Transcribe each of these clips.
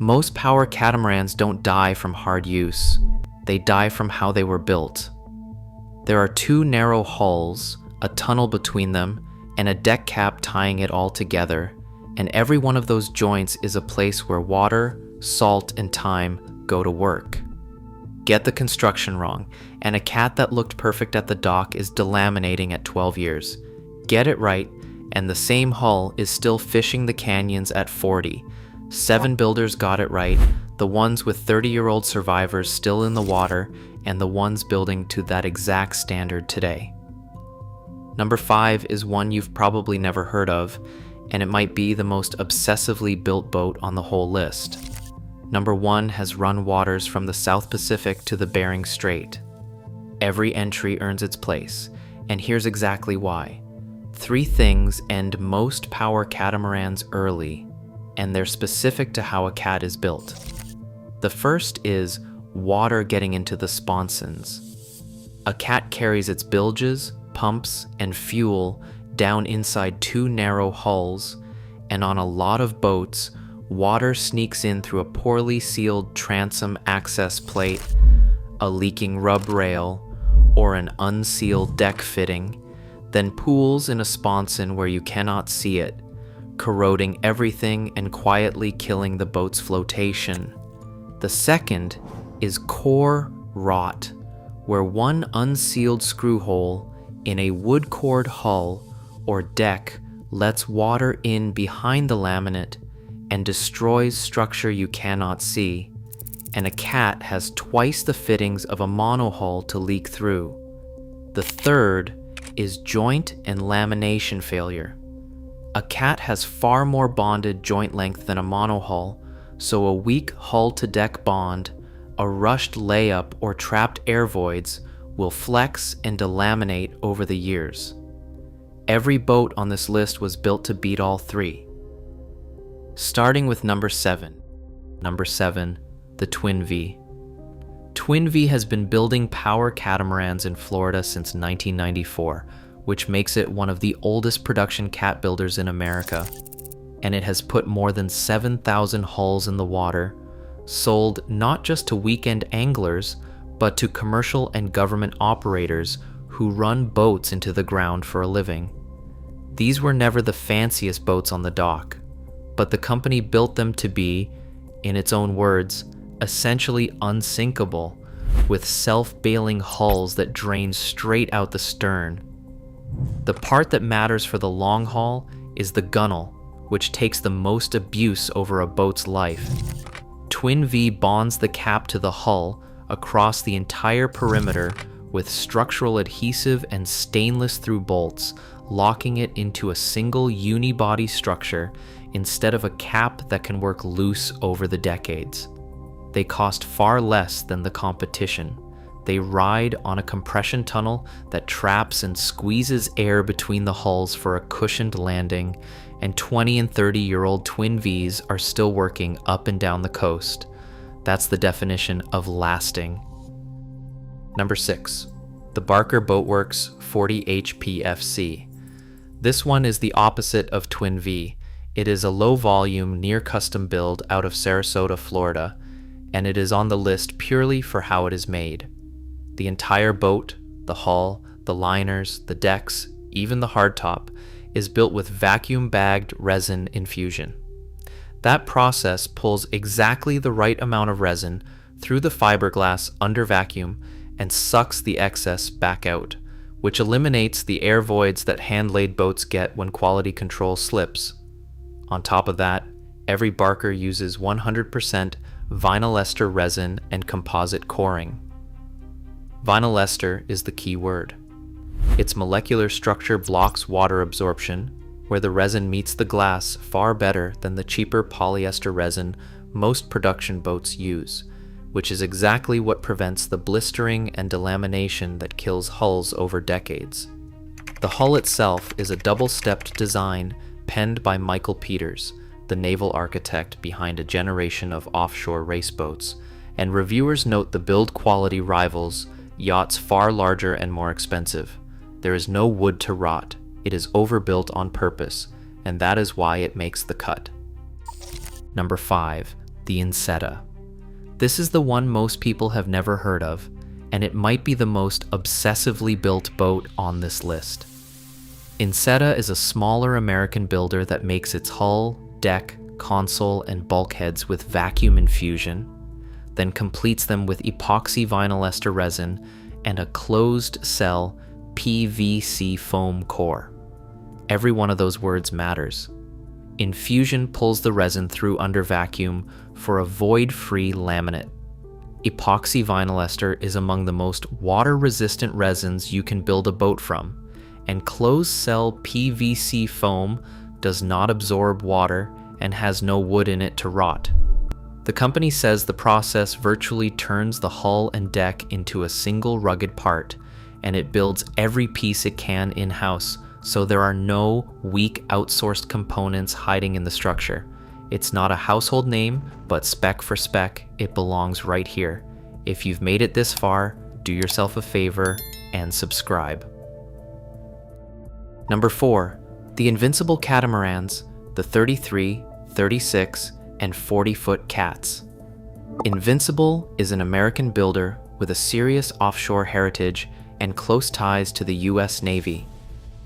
Most power catamarans don't die from hard use. They die from how they were built. There are two narrow hulls, a tunnel between them, and a deck cap tying it all together, and every one of those joints is a place where water, salt, and time go to work. Get the construction wrong, and a cat that looked perfect at the dock is delaminating at 12 years. Get it right, and the same hull is still fishing the canyons at 40. 7 builders got it right, the ones with 30-year-old survivors still in the water, and the ones building to that exact standard today. Number 5 is one you've probably never heard of, and it might be the most obsessively built boat on the whole list. Number 1 has run waters from the South Pacific to the Bering Strait. Every entry earns its place, and here's exactly why. 3 things end most power catamarans early, and they're specific to how a cat is built. The first is water getting into the sponsons. A cat carries its bilges, pumps, and fuel down inside 2 narrow hulls, and on a lot of boats, water sneaks in through a poorly sealed transom access plate, a leaking rub rail, or an unsealed deck fitting, then pools in a sponson where you cannot see it, corroding everything and quietly killing the boat's flotation. The second is core rot, where one unsealed screw hole in a wood cored hull or deck lets water in behind the laminate and destroys structure you cannot see, and a cat has twice the fittings of a monohull to leak through. The third is joint and lamination failure. A cat has far more bonded joint length than a monohull, so a weak hull-to-deck bond, a rushed layup, or trapped air voids will flex and delaminate over the years. Every boat on this list was built to beat all 3. Starting with number 7. Number 7, the Twin V. Twin V has been building power catamarans in Florida since 1994, which makes it one of the oldest production cat builders in America. And it has put more than 7,000 hulls in the water, sold not just to weekend anglers, but to commercial and government operators who run boats into the ground for a living. These were never the fanciest boats on the dock, but the company built them to be, in its own words, essentially unsinkable, with self-bailing hulls that drain straight out the stern. The part that matters for the long haul is the gunnel, which takes the most abuse over a boat's life. Twin V bonds the cap to the hull across the entire perimeter with structural adhesive and stainless through bolts, locking it into a single unibody structure instead of a cap that can work loose over the decades. They cost far less than the competition. They ride on a compression tunnel that traps and squeezes air between the hulls for a cushioned landing, and 20 and 30-year-old Twin Vs are still working up and down the coast. That's the definition of lasting. Number 6, the Barker Boatworks 40 HPFC. This one is the opposite of Twin V. It is a low-volume, near-custom build out of Sarasota, Florida, and it is on the list purely for how it is made. The entire boat, the hull, the liners, the decks, even the hardtop, is built with vacuum-bagged resin infusion. That process pulls exactly the right amount of resin through the fiberglass under vacuum and sucks the excess back out, which eliminates the air voids that hand-laid boats get when quality control slips. On top of that, every Barker uses 100% vinylester resin and composite coring. Vinylester is the key word. Its molecular structure blocks water absorption, where the resin meets the glass far better than the cheaper polyester resin most production boats use, which is exactly what prevents the blistering and delamination that kills hulls over decades. The hull itself is a double-stepped design penned by Michael Peters, the naval architect behind a generation of offshore race boats, and reviewers note the build quality rivals yachts far larger and more expensive. There is no wood to rot. It is overbuilt on purpose, and that is why it makes the cut. Number 5, the Insetta. This is the one most people have never heard of, and it might be the most obsessively built boat on this list. Insetta is a smaller American builder that makes its hull, deck, console, and bulkheads with vacuum infusion, then completes them with epoxy vinylester resin and a closed-cell PVC foam core. Every one of those words matters. Infusion pulls the resin through under vacuum for a void-free laminate. Epoxy vinylester is among the most water-resistant resins you can build a boat from, and closed-cell PVC foam does not absorb water and has no wood in it to rot. The company says the process virtually turns the hull and deck into a single rugged part, and it builds every piece it can in-house, so there are no weak outsourced components hiding in the structure. It's not a household name, but spec for spec, it belongs right here. If you've made it this far, do yourself a favor and subscribe. Number 4, the invincible Catamarans, the 33, 36, and 40-foot cats. Invincible is an American builder with a serious offshore heritage and close ties to the US Navy,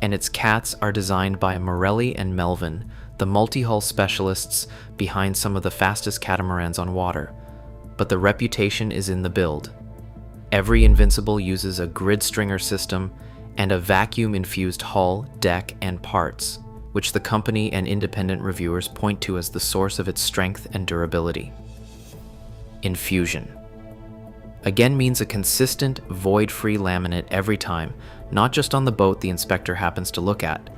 and its cats are designed by Morelli and Melvin, the multi-hull specialists behind some of the fastest catamarans on water, but the reputation is in the build. Every Invincible uses a grid stringer system and a vacuum-infused hull, deck, and parts, which the company and independent reviewers point to as the source of its strength and durability. Infusion again means a consistent, void-free laminate every time, not just on the boat the inspector happens to look at.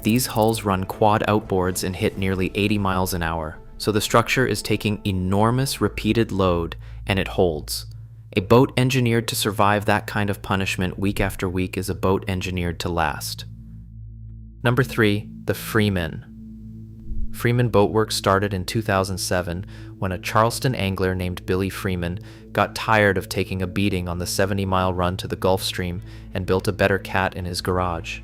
These hulls run quad outboards and hit nearly 80 miles an hour, so the structure is taking enormous repeated load, and it holds. A boat engineered to survive that kind of punishment week after week is a boat engineered to last. Number 3, the Freeman. Freeman Boatworks started in 2007 when a Charleston angler named Billy Freeman got tired of taking a beating on the 70-mile run to the Gulf Stream and built a better cat in his garage.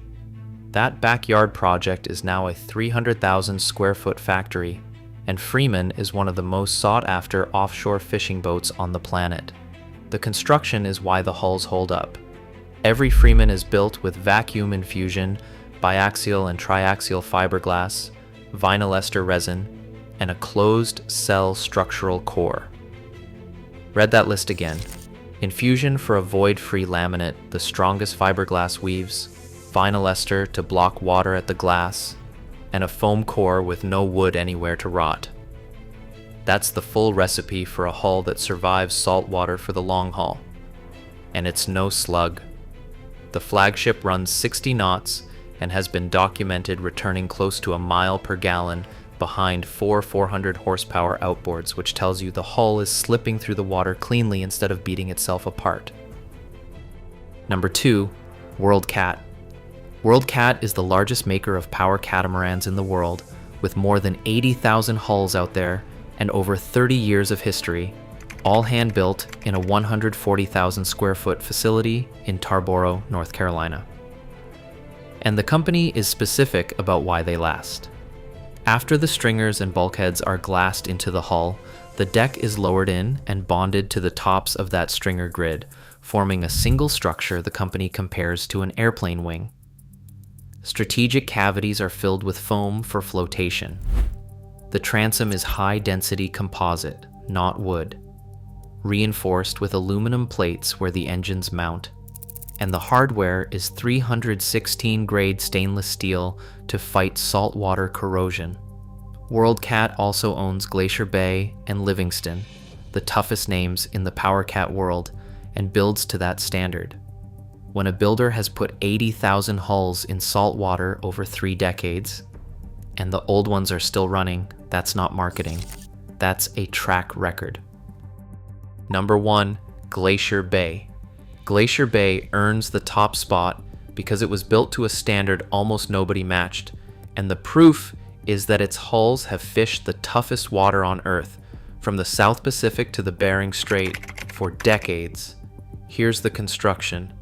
That backyard project is now a 300,000 square foot factory, and Freeman is one of the most sought-after offshore fishing boats on the planet. The construction is why the hulls hold up. Every Freeman is built with vacuum infusion, biaxial and triaxial fiberglass, vinylester resin, and a closed-cell structural core. Read that list again. Infusion for a void-free laminate, the strongest fiberglass weaves, vinylester to block water at the glass, and a foam core with no wood anywhere to rot. That's the full recipe for a hull that survives saltwater for the long haul. And it's no slug. The flagship runs 60 knots and has been documented returning close to a mile per gallon behind 400 horsepower outboards, which tells you the hull is slipping through the water cleanly instead of beating itself apart. Number 2, World Cat. World Cat is the largest maker of power catamarans in the world, with more than 80,000 hulls out there and over 30 years of history, all hand-built in a 140,000 square foot facility in Tarboro, North Carolina. And the company is specific about why they last. After the stringers and bulkheads are glassed into the hull, the deck is lowered in and bonded to the tops of that stringer grid, forming a single structure the company compares to an airplane wing. Strategic cavities are filled with foam for flotation. The transom is high-density composite, not wood, reinforced with aluminum plates where the engines mount, and the hardware is 316-grade stainless steel to fight saltwater corrosion. World Cat also owns Glacier Bay and Livingston, the toughest names in the power cat world, and builds to that standard. When a builder has put 80,000 hulls in salt water over 3 decades, and the old ones are still running, that's not marketing. That's a track record. Number 1, Glacier Bay. Glacier Bay earns the top spot because it was built to a standard almost nobody matched, and the proof is that its hulls have fished the toughest water on Earth, from the South Pacific to the Bering Strait, for decades. Here's the construction.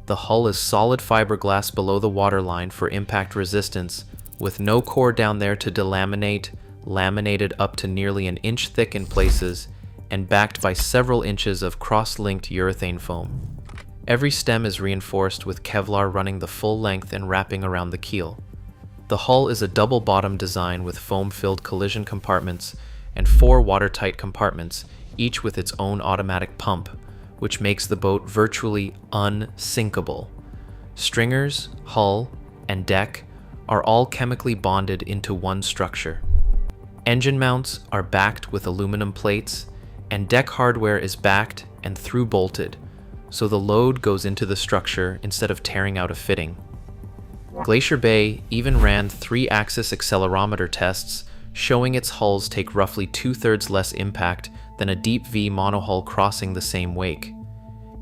The hull is solid fiberglass below the waterline for impact resistance, with no core down there to delaminate, laminated up to nearly an inch thick in places, and backed by several inches of cross-linked urethane foam. Every stem is reinforced with Kevlar running the full length and wrapping around the keel. The hull is a double-bottom design with foam-filled collision compartments and 4 watertight compartments, each with its own automatic pump, which makes the boat virtually unsinkable. Stringers, hull, and deck are all chemically bonded into one structure. Engine mounts are backed with aluminum plates, and deck hardware is backed and through-bolted, so the load goes into the structure instead of tearing out a fitting. Glacier Bay even ran 3-axis accelerometer tests, showing its hulls take roughly 2/3 less impact than a deep V monohull crossing the same wake.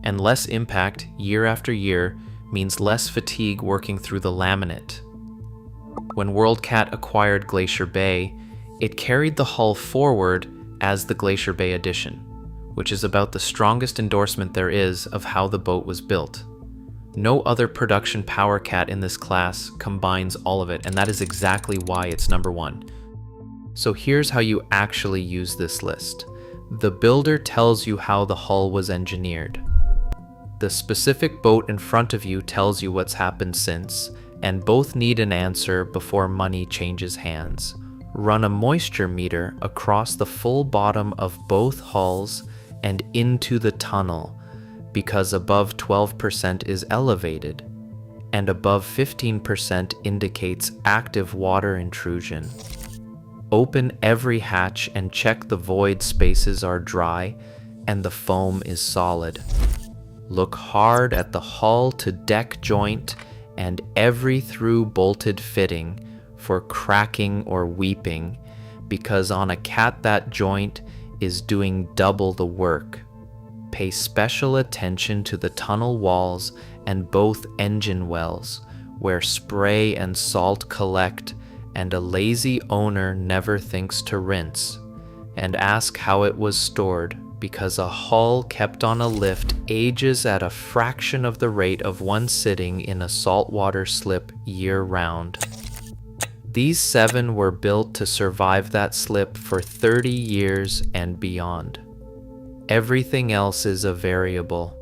And less impact year after year means less fatigue working through the laminate. When WorldCat acquired Glacier Bay, it carried the hull forward as the Glacier Bay Edition, which is about the strongest endorsement there is of how the boat was built. No other production power cat in this class combines all of it, and that is exactly why it's number 1. So here's how you actually use this list. The builder tells you how the hull was engineered. The specific boat in front of you tells you what's happened since, and both need an answer before money changes hands. Run a moisture meter across the full bottom of both hulls and into the tunnel, because above 12% is elevated, and above 15% indicates active water intrusion. Open every hatch and check the void spaces are dry and the foam is solid. Look hard at the hull to deck joint and every through-bolted fitting for cracking or weeping, because on a cat that joint is doing double the work. Pay special attention to the tunnel walls and both engine wells, where spray and salt collect and a lazy owner never thinks to rinse, and ask how it was stored, because a hull kept on a lift ages at a fraction of the rate of one sitting in a saltwater slip year-round. These 7 were built to survive that slip for 30 years and beyond. Everything else is a variable.